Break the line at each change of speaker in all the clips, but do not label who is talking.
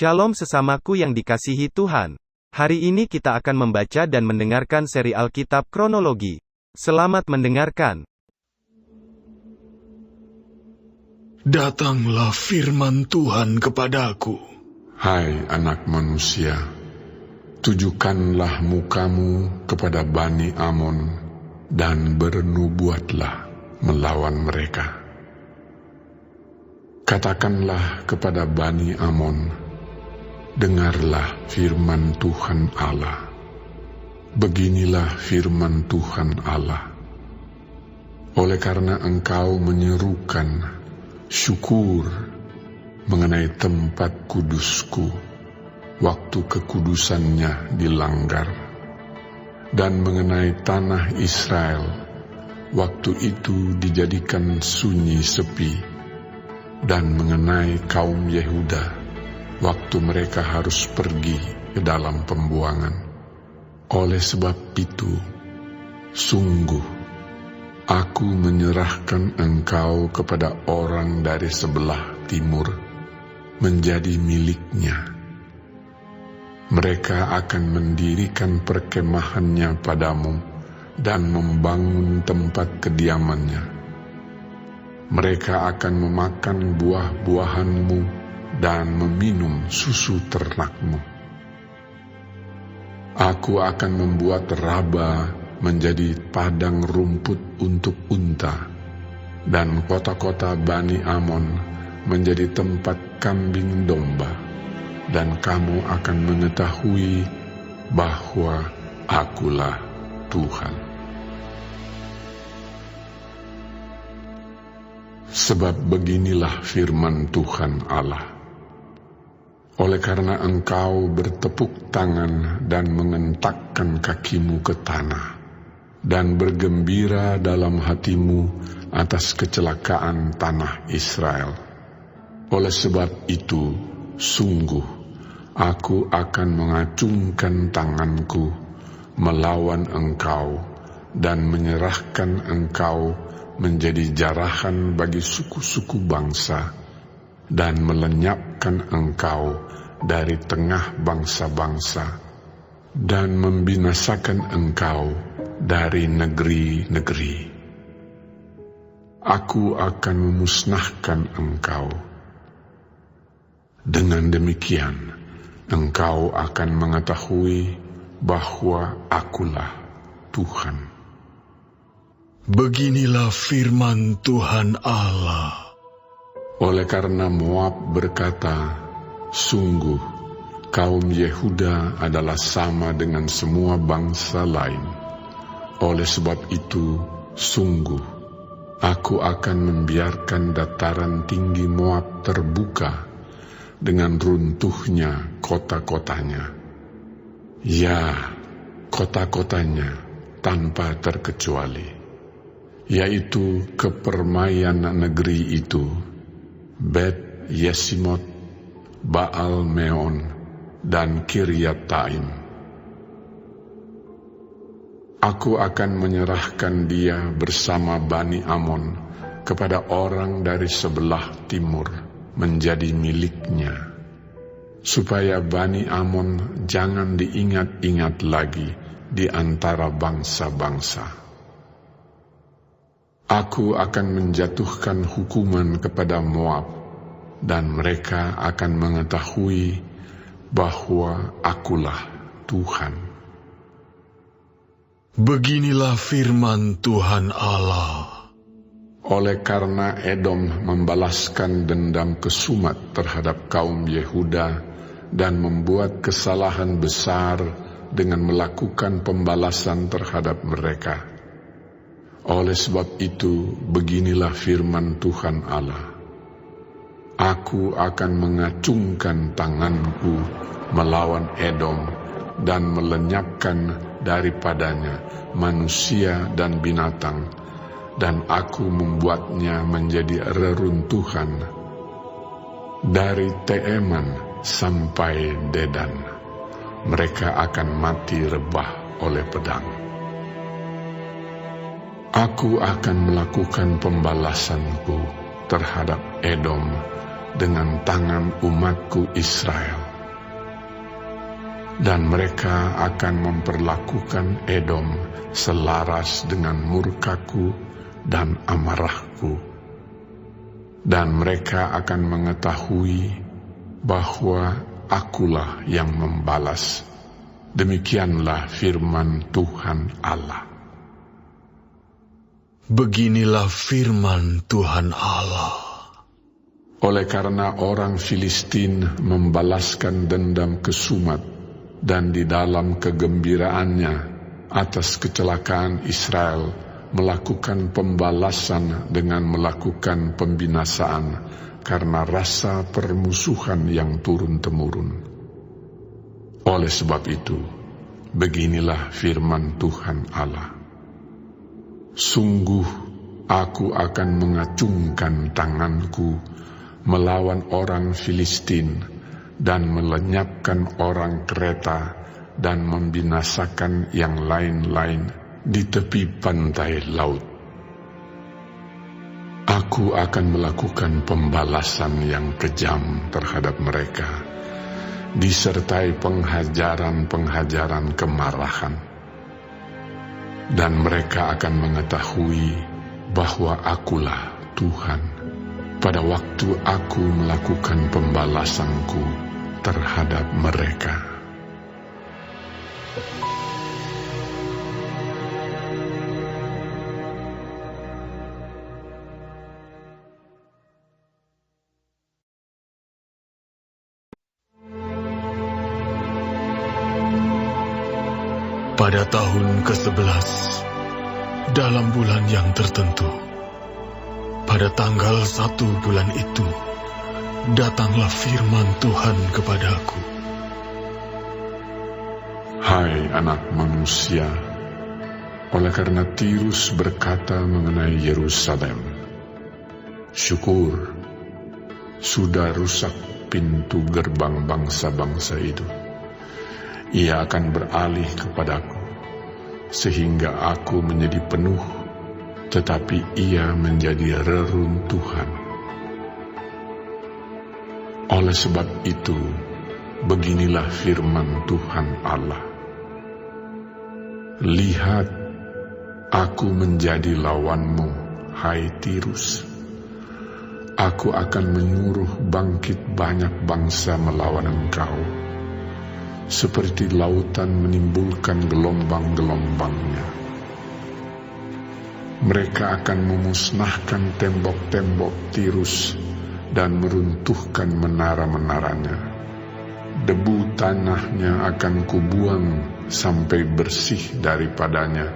Shalom sesamaku yang dikasihi Tuhan. Hari ini kita akan membaca dan mendengarkan seri Alkitab Kronologi. Selamat mendengarkan.
Datanglah firman Tuhan kepadaku.
Hai anak manusia, tujukanlah mukamu kepada Bani Amon dan bernubuatlah melawan mereka. Katakanlah kepada Bani Amon, dengarlah firman Tuhan Allah. Beginilah firman Tuhan Allah. Oleh karena engkau menyerukan syukur mengenai tempat kudusku, waktu kekudusannya dilanggar, dan mengenai tanah Israel, waktu itu dijadikan sunyi sepi, dan mengenai kaum Yehuda, waktu mereka harus pergi ke dalam pembuangan. Oleh sebab itu, sungguh, aku menyerahkan engkau kepada orang dari sebelah timur, menjadi miliknya. Mereka akan mendirikan perkemahannya padamu dan membangun tempat kediamannya. Mereka akan memakan buah-buahanmu dan meminum susu ternakmu. Aku akan membuat Raba menjadi padang rumput untuk unta, dan kota-kota Bani Amon menjadi tempat kambing domba, dan kamu akan mengetahui bahwa Akulah Tuhan. Sebab beginilah firman Tuhan Allah. Oleh karena engkau bertepuk tangan dan mengentakkan kakimu ke tanah, dan bergembira dalam hatimu atas kecelakaan tanah Israel. Oleh sebab itu, sungguh, aku akan mengacungkan tanganku melawan engkau dan menyerahkan engkau menjadi jarahan bagi suku-suku bangsa, dan melenyapkan engkau dari tengah bangsa-bangsa, dan membinasakan engkau dari negeri-negeri. Aku akan memusnahkan engkau. Dengan demikian, engkau akan mengetahui bahwa Akulah Tuhan.
Beginilah firman Tuhan Allah.
Oleh karena Moab berkata, sungguh, kaum Yehuda adalah sama dengan semua bangsa lain. Oleh sebab itu, sungguh, aku akan membiarkan dataran tinggi Moab terbuka dengan runtuhnya kota-kotanya. Ya, kota-kotanya tanpa terkecuali, yaitu kepermaian negeri itu, Bet Yesimot, Baal Meon, dan Kiryataim. Aku akan menyerahkan dia bersama Bani Amon kepada orang dari sebelah timur menjadi miliknya, supaya Bani Amon jangan diingat-ingat lagi di antara bangsa-bangsa. Aku akan menjatuhkan hukuman kepada Moab, dan mereka akan mengetahui bahwa Akulah Tuhan.
Beginilah firman Tuhan Allah.
Oleh karena Edom membalaskan dendam kesumat terhadap kaum Yehuda dan membuat kesalahan besar dengan melakukan pembalasan terhadap mereka. Oleh sebab itu, beginilah firman Tuhan Allah. Aku akan mengacungkan tanganku melawan Edom dan melenyapkan daripadanya manusia dan binatang, dan aku membuatnya menjadi reruntuhan dari Teeman sampai Dedan. Mereka akan mati rebah oleh pedang. Aku akan melakukan pembalasanku terhadap Edom dengan tangan umatku Israel, dan mereka akan memperlakukan Edom selaras dengan murkaku dan amarahku. Dan mereka akan mengetahui bahwa akulah yang membalas. Demikianlah firman Tuhan Allah.
Beginilah firman Tuhan Allah.
Oleh karena orang Filistin membalaskan dendam ke Sumat, dan di dalam kegembiraannya atas kecelakaan Israel melakukan pembalasan dengan melakukan pembinasaan karena rasa permusuhan yang turun-temurun. Oleh sebab itu, beginilah firman Tuhan Allah. Sungguh, aku akan mengacungkan tanganku melawan orang Filistin dan melenyapkan orang Kreta dan membinasakan yang lain-lain di tepi pantai laut. Aku akan melakukan pembalasan yang kejam terhadap mereka, disertai pengajaran-pengajaran kemarahan. Dan mereka akan mengetahui bahwa akulah Tuhan pada waktu aku melakukan pembalasanku terhadap mereka.
Pada tahun ke-11, dalam bulan yang tertentu, pada tanggal 1 bulan itu, datanglah firman Tuhan kepadaku.
Hai anak manusia, oleh karena Tirus berkata mengenai Yerusalem, syukur, sudah rusak pintu gerbang bangsa-bangsa itu. Ia akan beralih kepadaku, sehingga aku menjadi penuh, tetapi ia menjadi reruntuhan. Oleh sebab itu, beginilah firman Tuhan Allah. Lihat, aku menjadi lawanmu, hai Tirus. Aku akan menyuruh bangkit banyak bangsa melawan engkau, seperti lautan menimbulkan gelombang-gelombangnya. Mereka akan memusnahkan tembok-tembok Tirus dan meruntuhkan menara-menaranya. Debu tanahnya akan kubuang sampai bersih daripadanya,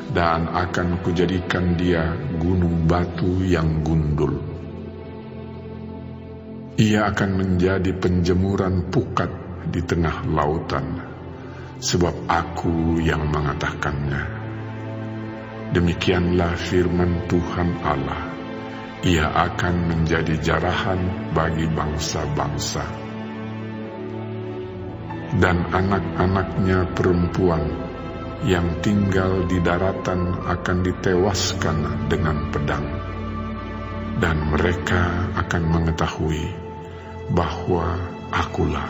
dan akan kujadikan dia gunung batu yang gundul. Ia akan menjadi penjemuran pukat di tengah lautan, sebab aku yang mengatakannya. Demikianlah firman Tuhan Allah. Ia akan menjadi jarahan bagi bangsa-bangsa, dan anak-anaknya perempuan yang tinggal di daratan akan ditewaskan dengan pedang, dan mereka akan mengetahui bahwa akulah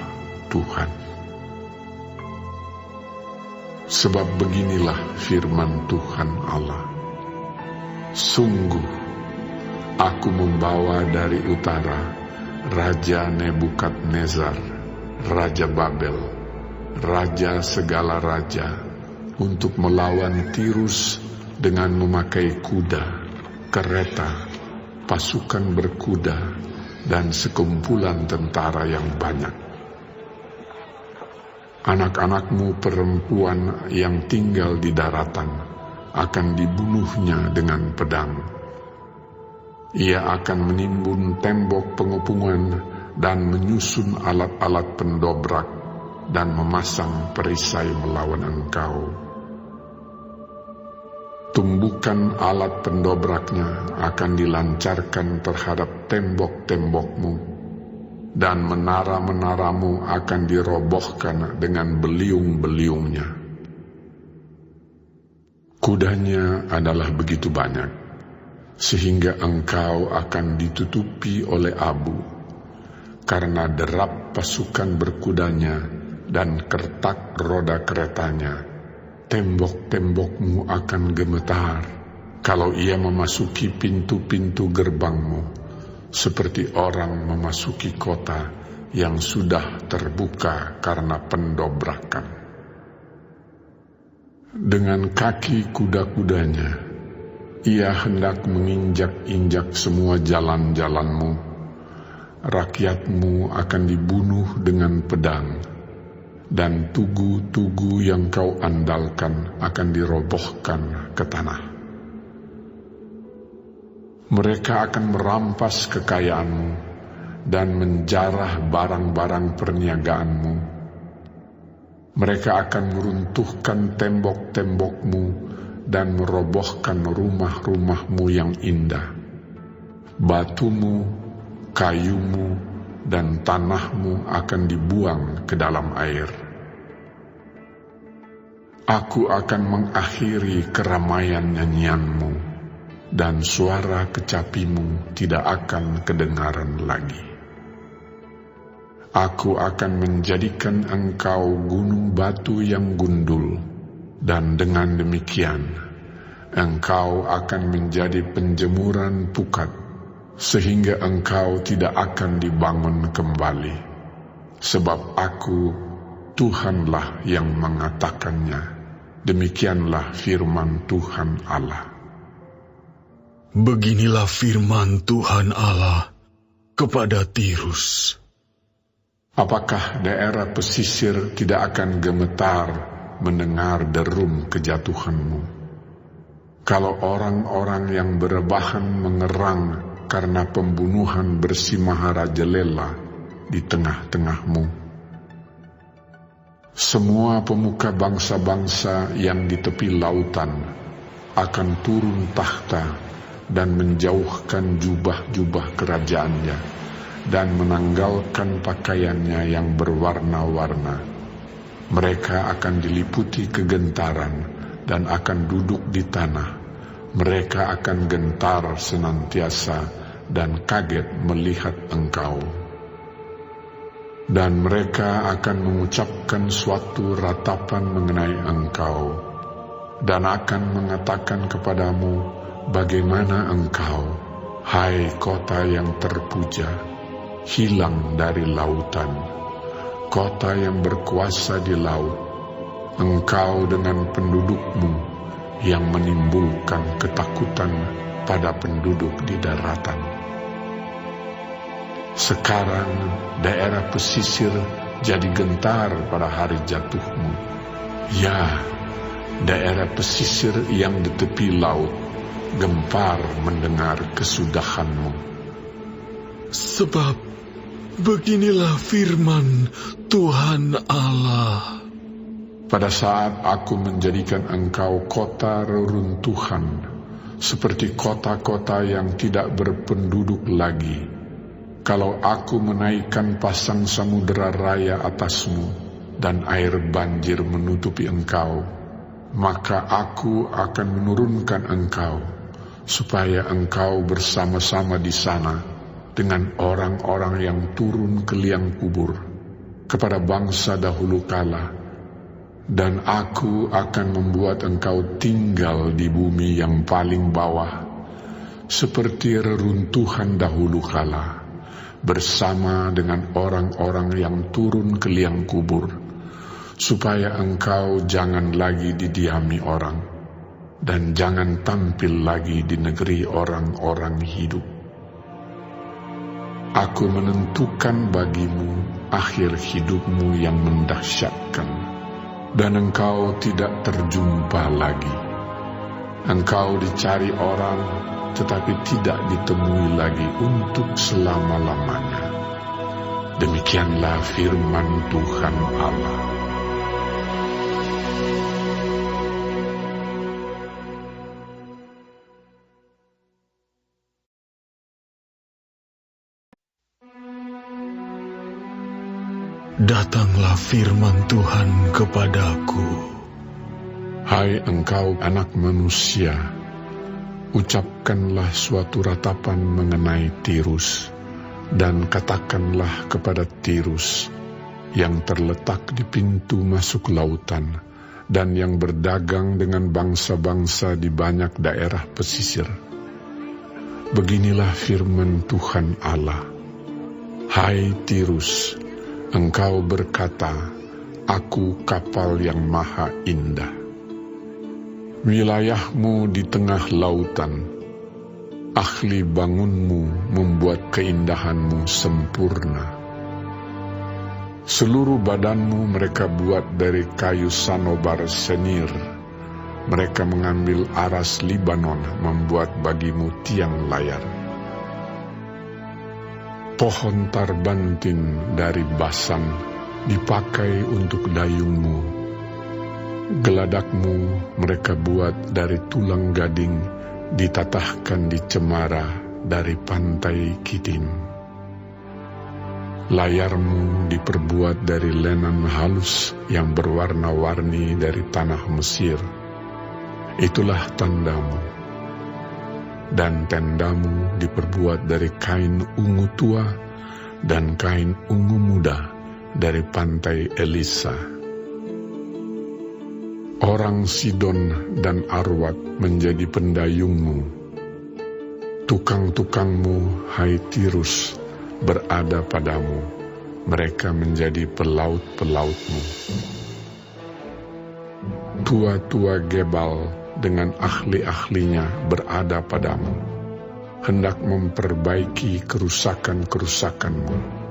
Tuhan. Sebab beginilah firman Tuhan Allah. Sungguh, aku membawa dari utara Raja Nebukadnezar, Raja Babel, Raja segala raja, untuk melawan Tirus dengan memakai kuda, kereta, pasukan berkuda, dan sekumpulan tentara yang banyak. Anak-anakmu perempuan yang tinggal di daratan akan dibunuhnya dengan pedang. Ia akan menimbun tembok pengepungan dan menyusun alat-alat pendobrak dan memasang perisai melawan engkau. Tumbukan alat pendobraknya akan dilancarkan terhadap tembok-tembokmu, dan menara-menaramu akan dirobohkan dengan beliung-beliungnya. Kudanya adalah begitu banyak, sehingga engkau akan ditutupi oleh abu, karena derap pasukan berkudanya dan kertak roda keretanya. Tembok-tembokmu akan gemetar kalau ia memasuki pintu-pintu gerbangmu, seperti orang memasuki kota yang sudah terbuka karena pendobrakan. Dengan kaki kuda-kudanya, ia hendak menginjak-injak semua jalan-jalanmu. Rakyatmu akan dibunuh dengan pedang, dan tugu-tugu yang kau andalkan akan dirobohkan ke tanah. Mereka akan merampas kekayaanmu dan menjarah barang-barang perniagaanmu. Mereka akan meruntuhkan tembok-tembokmu dan merobohkan rumah-rumahmu yang indah. Batumu, kayumu, dan tanahmu akan dibuang ke dalam air. Aku akan mengakhiri keramaian nyanyianmu, dan suara kecapimu tidak akan kedengaran lagi. Aku akan menjadikan engkau gunung batu yang gundul, dan dengan demikian engkau akan menjadi penjemuran pukat, sehingga engkau tidak akan dibangun kembali. Sebab aku, Tuhanlah yang mengatakannya. Demikianlah firman Tuhan Allah.
Beginilah firman Tuhan Allah kepada Tirus.
Apakah daerah pesisir tidak akan gemetar mendengar derum kejatuhanmu? Kalau orang-orang yang berebahan mengerang karena pembunuhan bersimaharajalela di tengah-tengahmu. Semua pemuka bangsa-bangsa yang di tepi lautan akan turun takhta dan menjauhkan jubah-jubah kerajaannya dan menanggalkan pakaiannya yang berwarna-warna. Mereka akan diliputi kegentaran dan akan duduk di tanah. Mereka akan gentar senantiasa dan kaget melihat engkau. Dan mereka akan mengucapkan suatu ratapan mengenai engkau, dan akan mengatakan kepadamu, bagaimana engkau, hai kota yang terpuja, hilang dari lautan, kota yang berkuasa di laut, engkau dengan pendudukmu yang menimbulkan ketakutan pada penduduk di daratan. Sekarang daerah pesisir jadi gentar pada hari jatuhmu. Ya, daerah pesisir yang di tepi laut gempar mendengar kesudahanmu.
Sebab beginilah firman Tuhan Allah.
Pada saat aku menjadikan engkau kota reruntuhan, seperti kota-kota yang tidak berpenduduk lagi, kalau aku menaikkan pasang samudera raya atasmu dan air banjir menutupi engkau, maka aku akan menurunkan engkau, supaya engkau bersama-sama di sana dengan orang-orang yang turun ke liang kubur, kepada bangsa dahulu kala, dan aku akan membuat engkau tinggal di bumi yang paling bawah, seperti reruntuhan dahulu kala, bersama dengan orang-orang yang turun ke liang kubur, supaya engkau jangan lagi didiami orang, dan jangan tampil lagi di negeri orang-orang hidup. Aku menentukan bagimu akhir hidupmu yang mendahsyatkan, dan engkau tidak terjumpa lagi. Engkau dicari orang, tetapi tidak ditemui lagi untuk selama-lamanya. Demikianlah firman Tuhan Allah.
Datanglah firman Tuhan kepadaku.
Hai engkau anak manusia, ucapkanlah suatu ratapan mengenai Tirus, dan katakanlah kepada Tirus, yang terletak di pintu masuk lautan, dan yang berdagang dengan bangsa-bangsa di banyak daerah pesisir. Beginilah firman Tuhan Allah. Hai Tirus, engkau berkata, aku kapal yang maha indah. Wilayahmu di tengah lautan, ahli bangunmu membuat keindahanmu sempurna. Seluruh badanmu mereka buat dari kayu sanobar senir. Mereka mengambil aras Libanon membuat bagimu tiang layar. Pohon tarbantin dari Basan dipakai untuk dayungmu. Geladakmu mereka buat dari tulang gading, ditatahkan di cemara dari pantai Kitim. Layarmu diperbuat dari lenan halus yang berwarna-warni dari tanah Mesir. Itulah tandamu. Dan tendamu diperbuat dari kain ungu tua dan kain ungu muda dari pantai Elisa. Orang Sidon dan Arwad menjadi pendayungmu. Tukang-tukangmu, hai Tirus, berada padamu. Mereka menjadi pelaut-pelautmu. Tua-tua Gebal dengan ahli-ahlinya berada padamu, hendak memperbaiki kerusakan-kerusakanmu.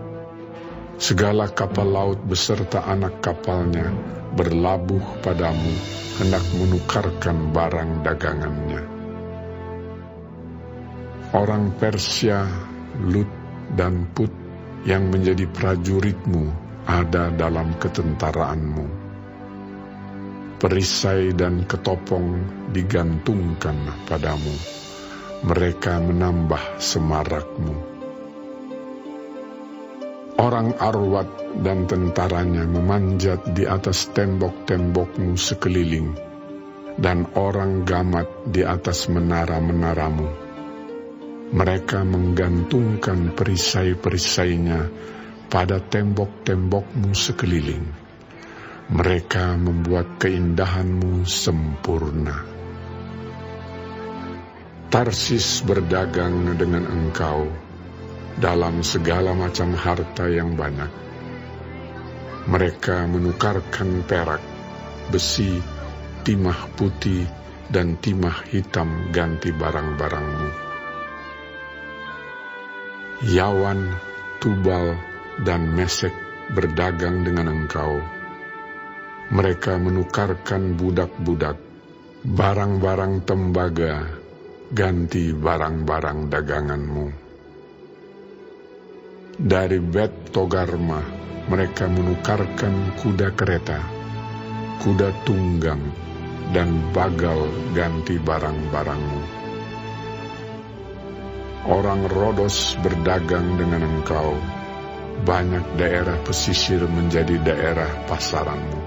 Segala kapal laut beserta anak kapalnya berlabuh padamu, hendak menukarkan barang dagangannya. Orang Persia, Lut dan Put yang menjadi prajuritmu ada dalam ketentaraanmu. Perisai dan ketopong digantungkan padamu. Mereka menambah semarakmu. Orang Arwad dan tentaranya memanjat di atas tembok-tembokmu sekeliling, dan orang Gamat di atas menara-menaramu. Mereka menggantungkan perisai-perisainya pada tembok-tembokmu sekeliling. Mereka membuat keindahanmu sempurna. Tarsis berdagang dengan engkau dalam segala macam harta yang banyak. Mereka menukarkan perak, besi, timah putih, dan timah hitam ganti barang-barangmu. Yawan, Tubal, dan Mesek berdagang dengan engkau. Mereka menukarkan budak-budak, barang-barang tembaga, ganti barang-barang daganganmu. Dari Bet Togarma mereka menukarkan kuda kereta, kuda tunggang, dan bagal ganti barang-barangmu. Orang Rodos berdagang dengan engkau, banyak daerah pesisir menjadi daerah pasaranmu.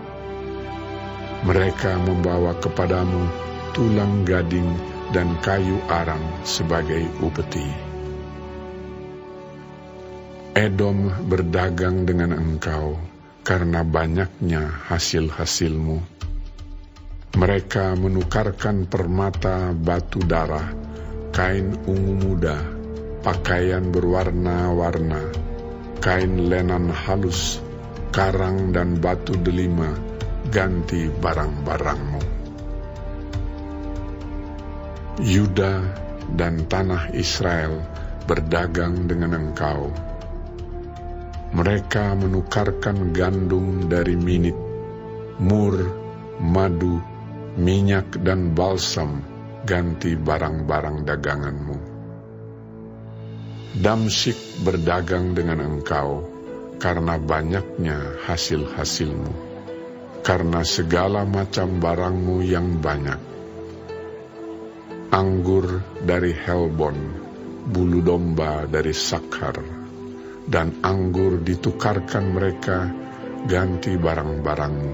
Mereka membawa kepadamu tulang gading dan kayu arang sebagai upeti. Edom berdagang dengan engkau karena banyaknya hasil-hasilmu. Mereka menukarkan permata batu darah, kain ungu muda, pakaian berwarna-warna, kain lenan halus, karang dan batu delima, ganti barang-barangmu. Yuda dan tanah Israel berdagang dengan engkau. Mereka menukarkan gandum dari Minit, mur, madu, minyak dan balsam, ganti barang-barang daganganmu. Damsyik berdagang dengan engkau, karena banyaknya hasil-hasilmu, karena segala macam barangmu yang banyak. Anggur dari Helbon, bulu domba dari Sakhar, dan anggur ditukarkan mereka ganti barang-barangmu.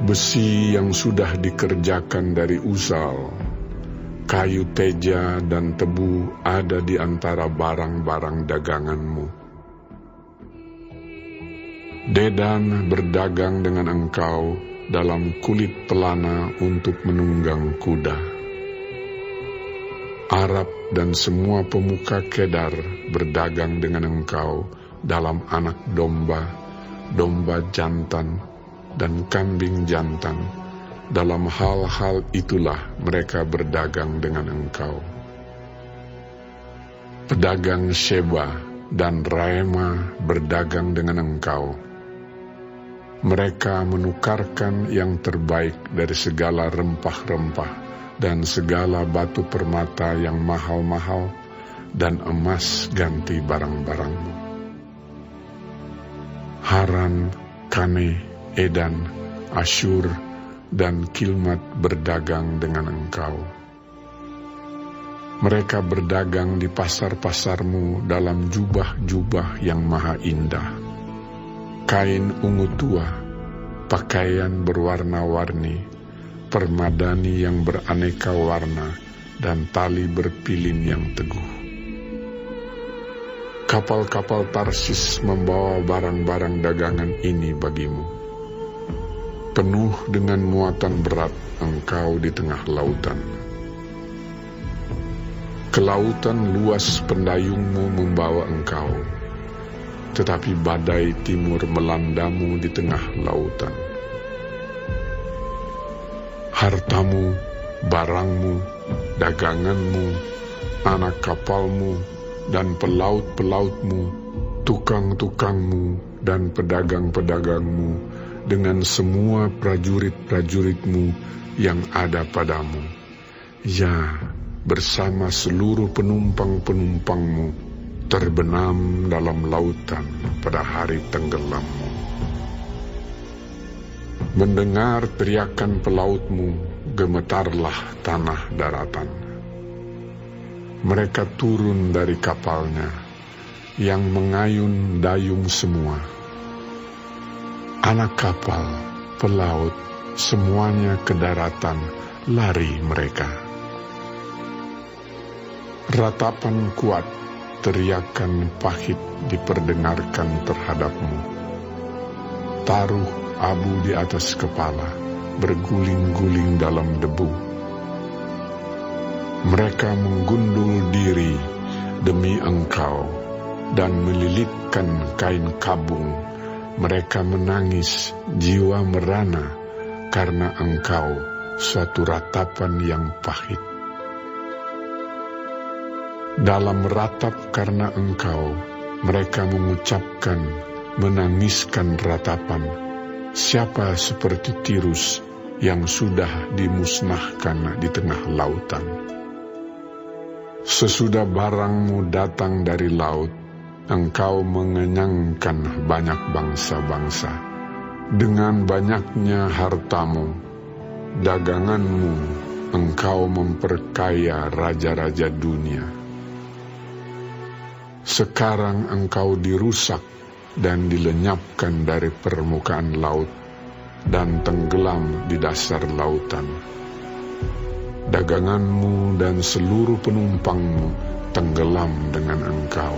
Besi yang sudah dikerjakan dari Uzal, kayu teja dan tebu ada di antara barang-barang daganganmu. Dedan berdagang dengan engkau dalam kulit pelana untuk menunggang kuda. Arab dan semua pemuka Kedar berdagang dengan engkau dalam anak domba, domba jantan, dan kambing jantan. Dalam hal-hal itulah mereka berdagang dengan engkau. Pedagang Sheba dan Raema berdagang dengan engkau. Mereka menukarkan yang terbaik dari segala rempah-rempah dan segala batu permata yang mahal-mahal dan emas ganti barang-barangmu. Haran, Kane, Edan, Asyur, dan Kilmat berdagang dengan engkau. Mereka berdagang di pasar-pasarmu dalam jubah-jubah yang maha indah. Kain ungu tua, pakaian berwarna-warni, permadani yang beraneka warna, dan tali berpilin yang teguh. Kapal-kapal Tarsis membawa barang-barang dagangan ini bagimu. Penuh dengan muatan berat engkau di tengah lautan. Kelautan luas pendayungmu membawa engkau, tetapi badai timur melandamu di tengah lautan. Hartamu, barangmu, daganganmu, anak kapalmu, dan pelaut-pelautmu, tukang-tukangmu, dan pedagang-pedagangmu, dengan semua prajurit-prajuritmu yang ada padamu. Ya, bersama seluruh penumpang-penumpangmu, terbenam dalam lautan pada hari tenggelammu. Mendengar teriakan pelautmu, gemetarlah tanah daratan. Mereka turun dari kapalnya, yang mengayun dayung semua. Anak kapal, pelaut, semuanya ke daratan, lari mereka. Ratapan kuat, teriakan pahit diperdengarkan terhadapmu. Taruh abu di atas kepala, berguling-guling dalam debu. Mereka menggundul diri demi engkau dan melilitkan kain kabung. Mereka menangis, jiwa merana karena engkau, suatu ratapan yang pahit. Dalam ratap karena engkau, mereka mengucapkan, menangiskan ratapan. Siapa seperti Tirus yang sudah dimusnahkan di tengah lautan? Sesudah barangmu datang dari laut, engkau mengenyangkan banyak bangsa-bangsa. Dengan banyaknya hartamu, daganganmu, engkau memperkaya raja-raja dunia. Sekarang engkau dirusak dan dilenyapkan dari permukaan laut dan tenggelam di dasar lautan. Daganganmu dan seluruh penumpangmu tenggelam dengan engkau.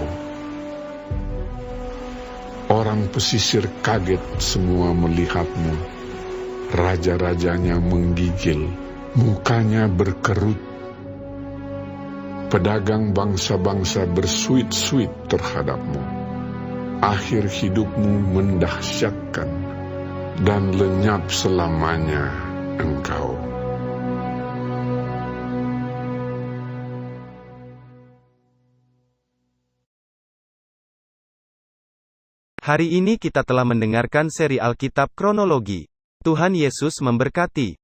Orang pesisir kaget semua melihatmu. Raja-rajanya menggigil, mukanya berkerut. Pedagang bangsa-bangsa bersuit-suit terhadapmu. Akhir hidupmu mendahsyatkan, dan lenyap selamanya engkau.
Hari ini kita telah mendengarkan seri Alkitab Kronologi. Tuhan Yesus memberkati.